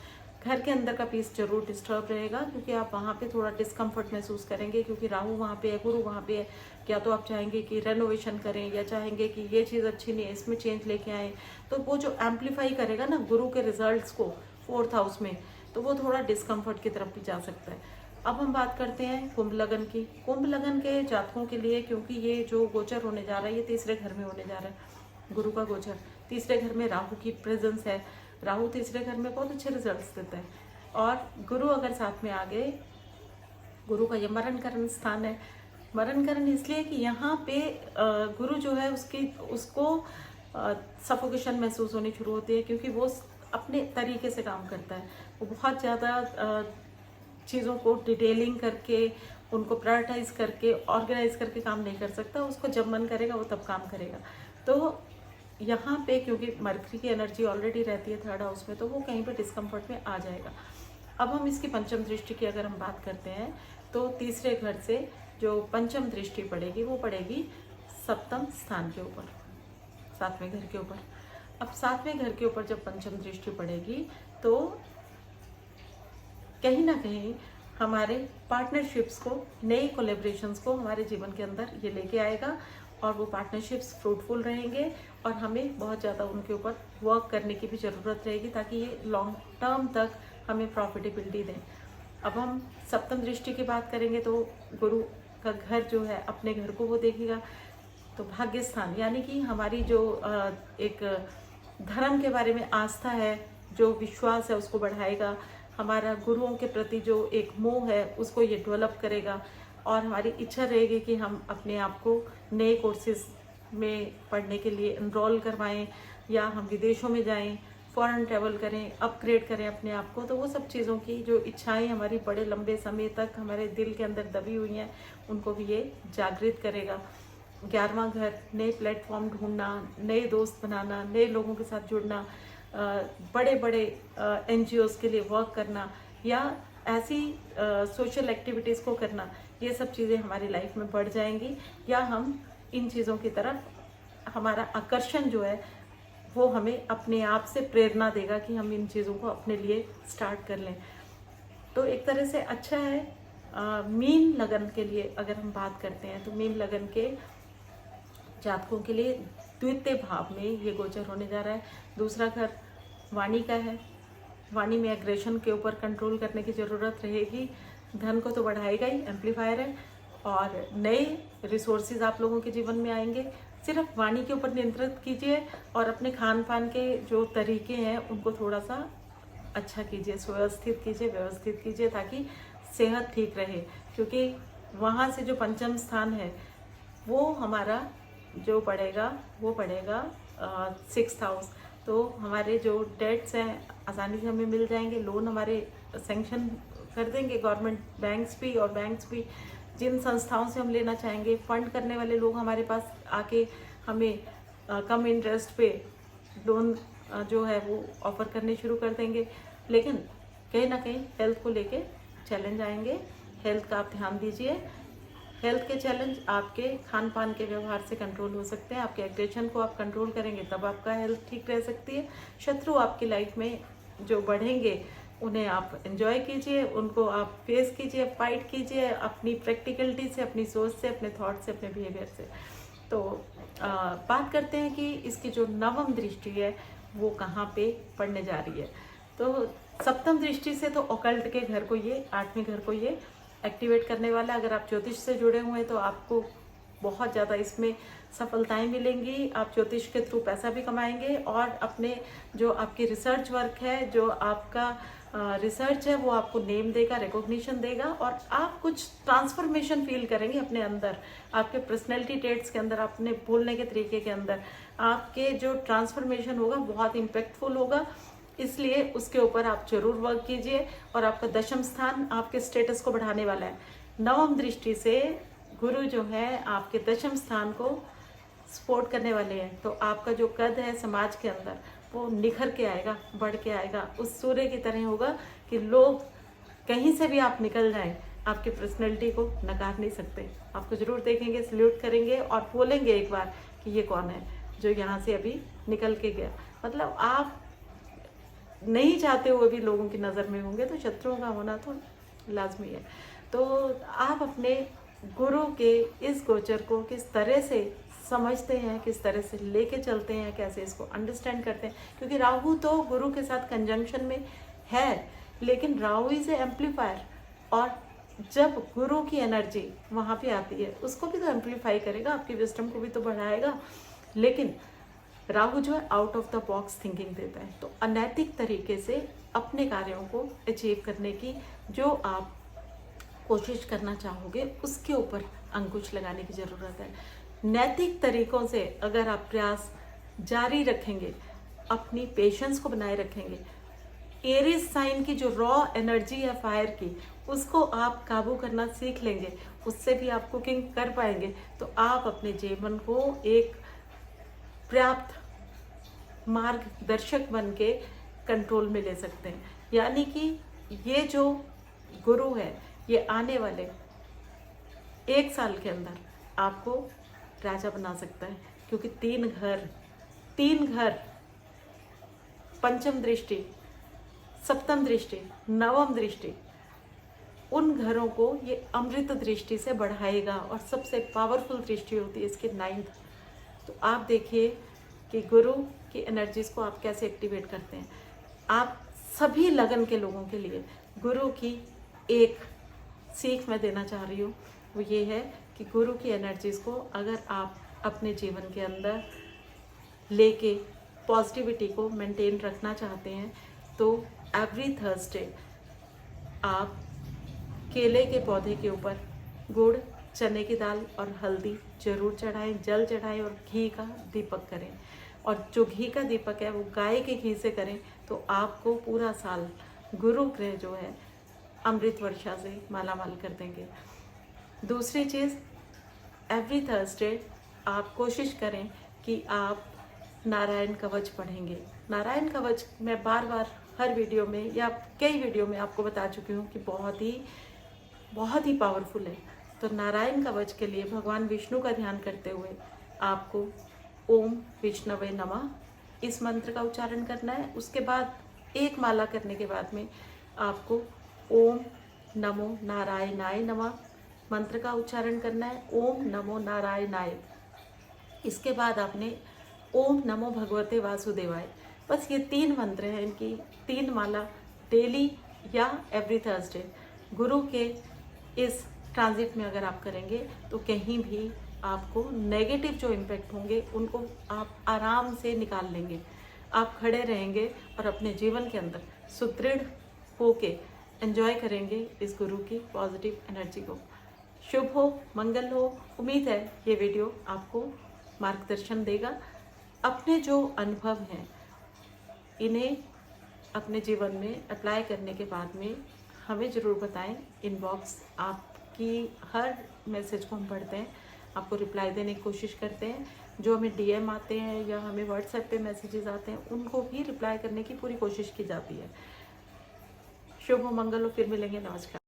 घर के अंदर का पीस जरूर डिस्टर्ब रहेगा, क्योंकि आप वहाँ पे थोड़ा डिस्कम्फर्ट महसूस करेंगे, क्योंकि राहु वहाँ पे है, गुरु वहाँ पे है। क्या तो आप चाहेंगे कि रेनोवेशन करें, या चाहेंगे कि ये चीज़ अच्छी नहीं है इसमें चेंज लेके आएँ, तो वो जो एम्पलीफाई करेगा ना गुरु के रिजल्ट्स को 4th हाउस में, तो वो थोड़ा डिस्कम्फर्ट की तरफ भी जा सकता है। अब हम बात करते हैं कुंभ लगन की। कुंभ लगन के जातकों के लिए, क्योंकि ये जो गोचर होने जा रहा है ये 3रे घर में होने जा रहा है, गुरु का गोचर। 3रे घर में राहु की प्रेजेंस है, राहु 3रे घर में बहुत अच्छे रिजल्ट्स देता है, और गुरु अगर साथ में आ गए, गुरु का यमरण करण स्थान है, मरण कारण इसलिए कि यहाँ पे गुरु जो है उसको सफोकेशन महसूस होनी शुरू होती है, क्योंकि वो अपने तरीके से काम करता है। वो बहुत ज़्यादा चीज़ों को डिटेलिंग करके, उनको प्रायोरिटाइज करके, ऑर्गेनाइज करके काम नहीं कर सकता। उसको जब मन करेगा वो तब काम करेगा। तो यहाँ पे क्योंकि मरकरी की एनर्जी ऑलरेडी रहती है थर्ड हाउस में, तो वो कहीं पे डिस्कम्फर्ट में आ जाएगा। अब हम इसकी पंचम दृष्टि की अगर हम बात करते हैं, तो तीसरे घर से जो पंचम दृष्टि पड़ेगी वो पड़ेगी सप्तम स्थान के ऊपर, सातवें घर के ऊपर। अब सातवें घर के ऊपर जब पंचम दृष्टि पड़ेगी तो कहीं ना कहीं हमारे पार्टनरशिप्स को, नए कोलेब्रेशंस को हमारे जीवन के अंदर ये लेके आएगा, और वो पार्टनरशिप्स फ्रूटफुल रहेंगे, और हमें बहुत ज़्यादा उनके ऊपर वर्क करने की भी ज़रूरत रहेगी ताकि ये लॉन्ग टर्म तक हमें प्रॉफिटेबिलिटी दें। अब हम सप्तम दृष्टि की बात करेंगे तो गुरु का घर जो है अपने घर को वो देखेगा, तो भाग्य स्थान यानी कि हमारी जो एक धर्म के बारे में आस्था है, जो विश्वास है, उसको बढ़ाएगा। हमारा गुरुओं के प्रति जो एक मोह है उसको ये डेवलप करेगा, और हमारी इच्छा रहेगी कि हम अपने आप को नए कोर्सेज में पढ़ने के लिए एनरोल करवाएं, या हम विदेशों में जाएं, फॉरेन ट्रैवल करें, अपग्रेड करें अपने आप को। तो वो सब चीज़ों की जो इच्छाएं हमारी बड़े लंबे समय तक हमारे दिल के अंदर दबी हुई हैं, उनको भी ये जागृत करेगा। 11वां घर, नए प्लेटफॉर्म ढूंढना, नए दोस्त बनाना, नए लोगों के साथ जुड़ना, बड़े बड़े NGOs के लिए वर्क करना, या ऐसी सोशल एक्टिविटीज़ को करना, ये सब चीज़ें हमारी लाइफ में बढ़ जाएंगी, या हम इन चीज़ों की तरफ, हमारा आकर्षण जो है वो हमें अपने आप से प्रेरणा देगा कि हम इन चीज़ों को अपने लिए स्टार्ट कर लें। तो एक तरह से अच्छा है। मीन लगन के लिए अगर हम बात करते हैं तो मीन लगन के जातकों के लिए द्वितीय भाव में ये गोचर होने जा रहा है। दूसरा घर वाणी का है। वाणी में एग्रेशन के ऊपर कंट्रोल करने की ज़रूरत रहेगी। धन को तो बढ़ाएगा ही, एम्पलीफायर है, और नए रिसोर्सेज आप लोगों के जीवन में आएंगे। सिर्फ वाणी के ऊपर नियंत्रित कीजिए, और अपने खान पान के जो तरीके हैं उनको थोड़ा सा अच्छा कीजिए, सुव्यवस्थित कीजिए, व्यवस्थित कीजिए, ताकि सेहत ठीक रहे। क्योंकि वहाँ से जो पंचम स्थान है वो हमारा जो पड़ेगा वो पड़ेगा 6th हाउस। तो हमारे जो डेट्स हैं आसानी से हमें मिल जाएंगे, लोन हमारे सेंक्शन कर देंगे गवर्नमेंट, बैंक्स भी जिन संस्थाओं से हम लेना चाहेंगे, फंड करने वाले लोग हमारे पास आके हमें कम इंटरेस्ट पे लोन जो है वो ऑफर करने शुरू कर देंगे। लेकिन कहीं ना कहीं हेल्थ को लेके चैलेंज आएंगे। हेल्थ का आप ध्यान दीजिए। हेल्थ के चैलेंज आपके खान पान के व्यवहार से कंट्रोल हो सकते हैं। आपके एग्रेशन को आप कंट्रोल करेंगे तब आपका हेल्थ ठीक रह सकती है। शत्रु आपकी लाइफ में जो बढ़ेंगे उन्हें आप एंजॉय कीजिए, उनको आप फेस कीजिए, फाइट कीजिए अपनी प्रैक्टिकलिटी से, अपनी सोच से, अपने थॉट से, अपने बिहेवियर से। तो बात करते हैं कि इसकी जो नवम दृष्टि है वो कहाँ पे पड़ने जा रही है। तो सप्तम दृष्टि से तो ऑकल्ट के घर को ये, 8वें घर को ये एक्टिवेट करने वाला है। अगर आप ज्योतिष से जुड़े हुए हैं तो आपको बहुत ज़्यादा इसमें सफलताएं मिलेंगी। आप ज्योतिष के थ्रू पैसा भी कमाएंगे, और अपने जो आपकी रिसर्च वर्क है, जो आपका रिसर्च है, वो आपको नेम देगा, रिकॉग्निशन देगा, और आप कुछ ट्रांसफॉर्मेशन फील करेंगे अपने अंदर। आपके पर्सनैलिटी ट्रेट्स के अंदर, अपने बोलने के तरीके के अंदर आपके जो ट्रांसफॉर्मेशन होगा बहुत इम्पैक्टफुल होगा। इसलिए उसके ऊपर आप जरूर वर्क कीजिए। और आपका दशम स्थान आपके स्टेटस को बढ़ाने वाला है। नवम दृष्टि से गुरु जो है आपके दशम स्थान को सपोर्ट करने वाले हैं। तो आपका जो कद है समाज के अंदर वो निखर के आएगा, बढ़ के आएगा। उस सूर्य की तरह होगा कि लोग कहीं से भी आप निकल जाएं, आपकी पर्सनैलिटी को नकार नहीं सकते। आपको जरूर देखेंगे, सल्यूट करेंगे, और बोलेंगे एक बार कि ये कौन है जो यहाँ से अभी निकल के गया। मतलब आप नहीं चाहते हुए भी लोगों की नज़र में होंगे। तो शत्रुओं का होना तो लाजमी है। तो आप अपने गुरु के इस गोचर को किस तरह से समझते हैं, किस तरह से लेके चलते हैं, कैसे इसको अंडरस्टैंड करते हैं। क्योंकि राहु तो गुरु के साथ कंजंक्शन में है, लेकिन राहु इज एम्पलीफायर, और जब गुरु की एनर्जी वहाँ पे आती है उसको भी तो एम्पलीफाई करेगा, आपकी विजडम को भी तो बढ़ाएगा। लेकिन राहु जो है out of the box thinking देता है। तो अनैतिक तरीके से अपने कार्यों को अचीव करने की जो आप कोशिश करना चाहोगे उसके ऊपर अंकुश लगाने की ज़रूरत है। नैतिक तरीकों से अगर आप प्रयास जारी रखेंगे, अपनी पेशेंस को बनाए रखेंगे, एरीज साइन की जो रॉ एनर्जी है फायर की, उसको आप काबू करना सीख लेंगे, उससे भी आप कुकिंग कर पाएंगे, तो आप अपने जीवन को एक पर्याप्त मार्गदर्शक बन के कंट्रोल में ले सकते हैं। यानी कि ये जो गुरु है, ये आने वाले 1 साल के अंदर आपको राजा बना सकता है, क्योंकि 3 घर पंचम दृष्टि, सप्तम दृष्टि, नवम दृष्टि, उन घरों को ये अमृत दृष्टि से बढ़ाएगा, और सबसे पावरफुल दृष्टि होती है इसकी 9th। तो आप देखिए कि गुरु की एनर्जीज को आप कैसे एक्टिवेट करते हैं। आप सभी लगन के लोगों के लिए गुरु की एक सीख मैं देना चाह रही हूँ, वो ये है कि गुरु की एनर्जीज को अगर आप अपने जीवन के अंदर लेके पॉजिटिविटी को मेंटेन रखना चाहते हैं, तो एवरी थर्सडे आप केले के पौधे के ऊपर गुड़, चने की दाल और हल्दी जरूर चढ़ाएं, जल चढ़ाएं और घी का दीपक करें। और जो घी का दीपक है वो गाय के घी से करें, तो आपको पूरा साल गुरु ग्रह जो है अमृत वर्षा से मालामाल कर देंगे। दूसरी चीज़, एवरी थर्सडे आप कोशिश करें कि आप नारायण कवच पढ़ेंगे। नारायण कवच मैं बार बार हर वीडियो में या कई वीडियो में आपको बता चुकी हूँ कि बहुत ही पावरफुल है। तो नारायण कवच के लिए भगवान विष्णु का ध्यान करते हुए आपको ओम विष्णवे नमः इस मंत्र का उच्चारण करना है। उसके बाद एक माला करने के बाद में आपको ओम नमो नारायणाय नमः मंत्र का उच्चारण करना है। ओम नमो नारायणाय, इसके बाद आपने ओम नमो भगवते वासुदेवाय। बस ये 3 मंत्र हैं, इनकी 3 माला डेली या एवरी थर्सडे गुरु के इस ट्रांजिट में अगर आप करेंगे, तो कहीं भी आपको नेगेटिव जो इम्पैक्ट होंगे उनको आप आराम से निकाल लेंगे। आप खड़े रहेंगे और अपने जीवन के अंदर सुदृढ़ होके एंजॉय करेंगे इस गुरु की पॉजिटिव एनर्जी को। शुभ हो, मंगल हो। उम्मीद है ये वीडियो आपको मार्गदर्शन देगा। अपने जो अनुभव हैं इन्हें अपने जीवन में अप्लाई करने के बाद में हमें ज़रूर बताएं। इनबॉक्स, आपकी हर मैसेज को हम पढ़ते हैं, आपको रिप्लाई देने की कोशिश करते हैं। जो हमें DM आते हैं या हमें व्हाट्सएप पे मैसेजेस आते हैं, उनको भी रिप्लाई करने की पूरी कोशिश की जाती है। शुभ हो, मंगल हो। फिर मिलेंगे। नमस्कार।